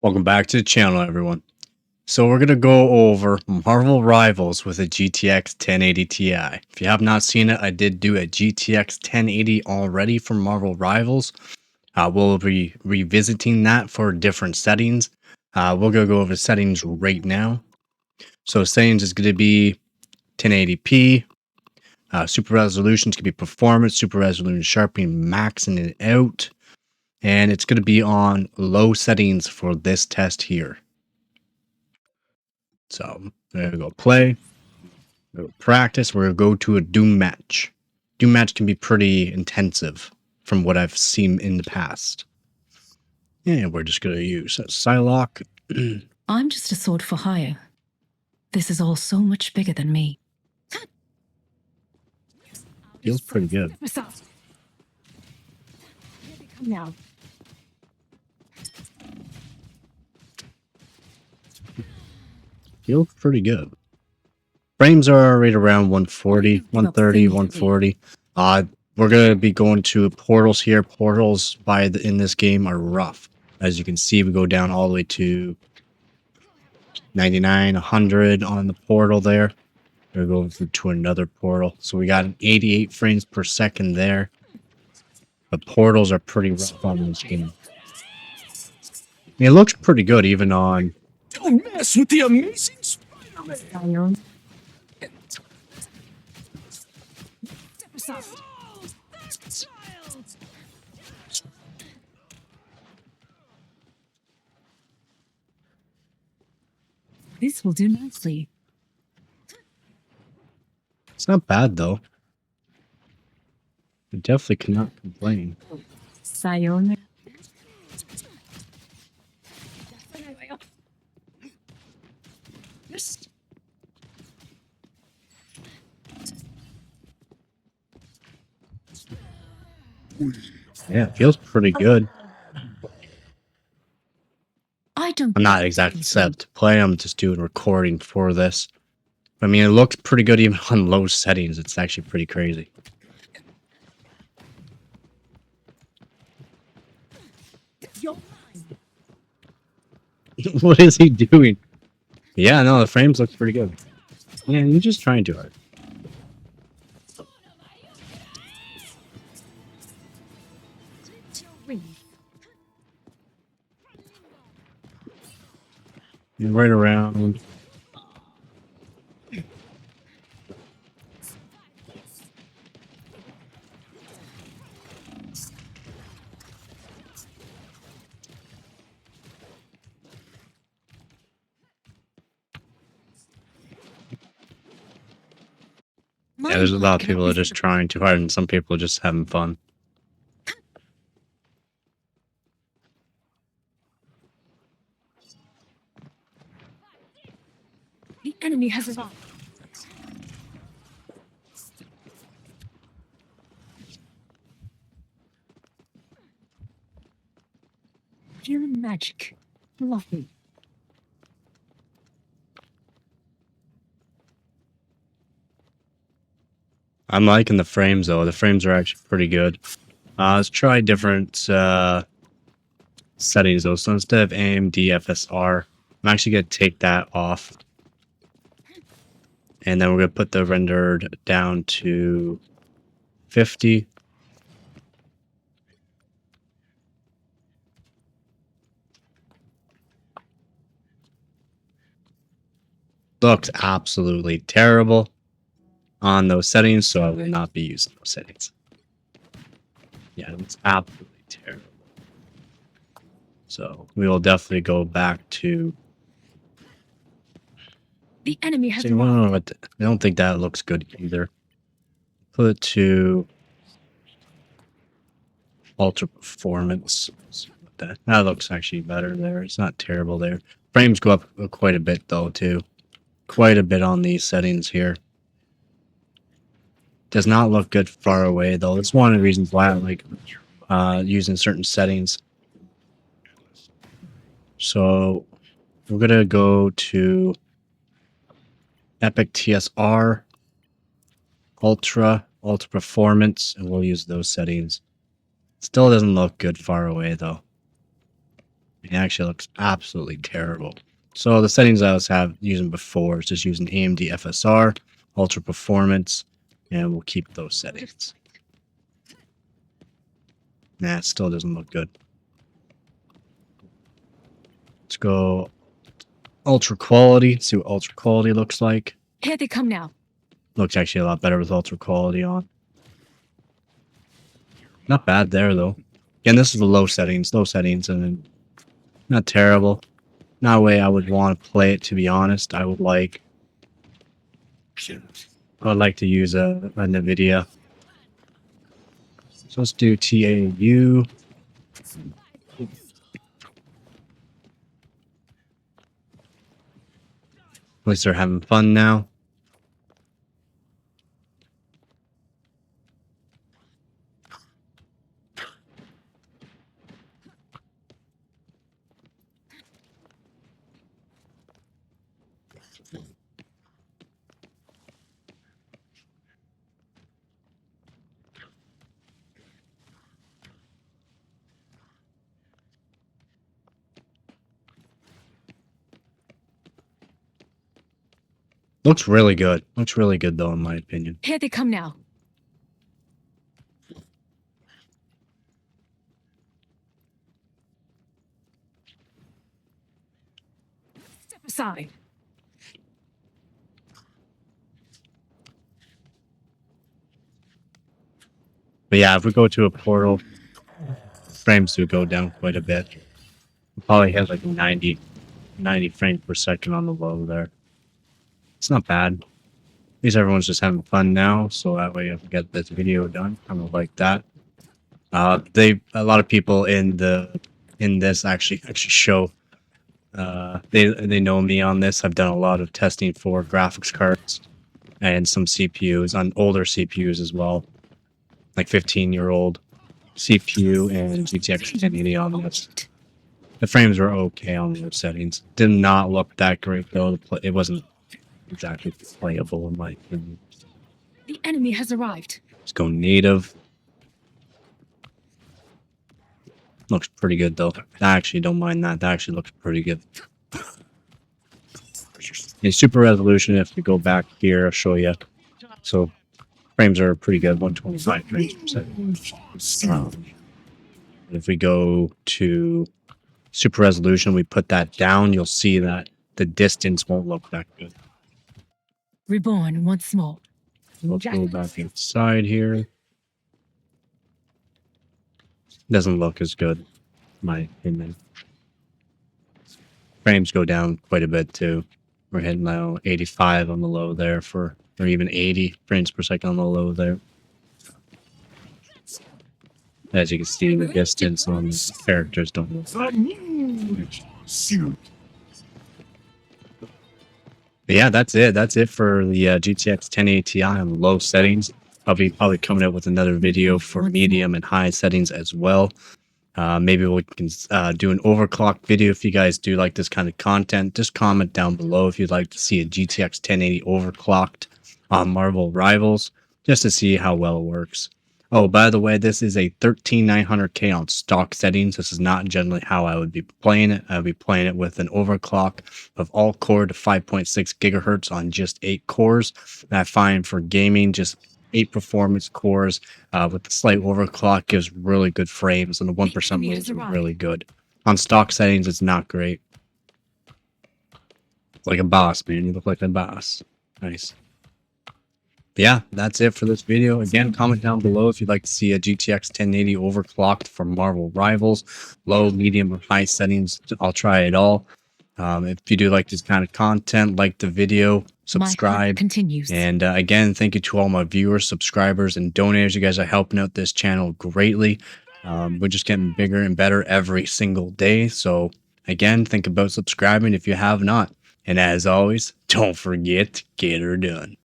Welcome back to the channel, everyone. So we're going to go over Marvel Rivals with a GTX 1080 Ti. If you have not seen it, I did do a GTX 1080 already for Marvel Rivals. We'll be revisiting that for different settings. We're going to go over settings right now. So settings is going to be 1080p. Super resolution is going to be performance, super resolution sharpening, maxing it out. And it's going to be on low settings for this test here. So there we go. Play. We'll practice. We're going to go to a Doom match. Doom match can be pretty intensive from what I've seen in the past. And we're just going to use Psylocke. I'm just a sword for hire. This is all so much bigger than me. Feels pretty good. Now. Feels pretty good. Frames are right around 140, 130, 140. We're going to be going to portals here. Portals in this game are rough. As you can see, we go down all the way to 99, 100 on the portal there. We're going to another portal. So we got 88 frames per second there. The portals are pretty rough on this game. I mean, it looks pretty good even on... Don't mess with the amazing Spider-Man! This will do nicely. It's not bad, though. I definitely cannot complain. Sayonara. Yeah, it feels pretty good. I'm not exactly set up to play. I'm just doing recording for this. I mean, it looks pretty good even on low settings. It's actually pretty crazy. What is he doing? Yeah, no, the frames look pretty good. Man, you're just trying too hard. You're right around. Yeah, there's a lot of people that are just trying too hard, and some people are just having fun. The enemy has arrived. Pure magic. Lovely. I'm liking the frames, though. The frames are actually pretty good. Let's try different settings, though. So instead of AMD FSR, I'm actually going to take that off. And then we're going to put the rendered down to 50. Looks absolutely terrible on those settings, so I will not be using those settings. Yeah, it's absolutely terrible. So we will definitely go back to... The enemy has I don't think that looks good either. Put it to ultra performance. That looks actually better there. It's not terrible there. Frames go up quite a bit though too. Quite a bit on these settings here. Does not look good far away though. That's one of the reasons why I like using certain settings. So we're gonna go to Epic TSR, Ultra Performance, and we'll use those settings. Still doesn't look good far away though. It actually looks absolutely terrible. So the settings I was using before is just using AMD FSR, Ultra Performance, and we'll keep those settings. Nah, it still doesn't look good. Let's go Ultra Quality, see what Ultra Quality looks like. Here they come now. Looks actually a lot better with Ultra Quality on. Not bad there, though. Again, this is the low settings, and not terrible. Not a way I would want to play it, to be honest. I would like to use a NVIDIA. So let's do TAU. At least they're having fun now. Looks really good. Looks really good, though, in my opinion. Here they come now. Step aside. But yeah, if we go to a portal, frames do go down quite a bit. It probably has like 90 frames per second on the low there. It's not bad. At least everyone's just having fun now, so that way I can get this video done. I don't like that. A lot of people in this actually show. They know me on this. I've done a lot of testing for graphics cards and some CPUs on older CPUs as well, like 15-year-old CPU and GTX 1080 on this. The frames were okay on those settings. Did not look that great though. It wasn't exactly playable in my opinion. The enemy has arrived. Let's go native. Looks pretty good though. I actually don't mind that. That actually looks pretty good. In super resolution, if we go back here, I'll show you. So frames are pretty good, 125 frames per second. If we go to super resolution, we put that down, you'll see that the distance won't look that good. Reborn once more. Let's go back inside here. Doesn't look as good, in my opinion. Frames go down quite a bit too. We're hitting now 85 on the low there or even 80 frames per second on the low there. As you can see, the distance on the characters don't look. But yeah, that's it. That's it for the GTX 1080 Ti on low settings. I'll be probably coming out with another video for medium and high settings as well. Maybe we can do an overclock video if you guys do like this kind of content. Just comment down below if you'd like to see a GTX 1080 overclocked on Marvel Rivals, just to see how well it works. Oh, by the way, this is a 13900K on stock settings. This is not generally how I would be playing it. I would be playing it with an overclock of all core to 5.6 gigahertz on just 8 cores. And I find for gaming, just 8 performance cores with the slight overclock gives really good frames, and the 1% moves are really good. On stock settings, it's not great. Like a boss, man. You look like a boss. Nice. But yeah, that's it for this video. Again, comment down below if you'd like to see a GTX 1080 overclocked for Marvel Rivals. Low, medium, or high settings. I'll try it all. If you do like this kind of content, like the video, subscribe. Continues. And again, thank you to all my viewers, subscribers, and donors. You guys are helping out this channel greatly. We're just getting bigger and better every single day. So again, think about subscribing if you have not. And as always, don't forget to get her done.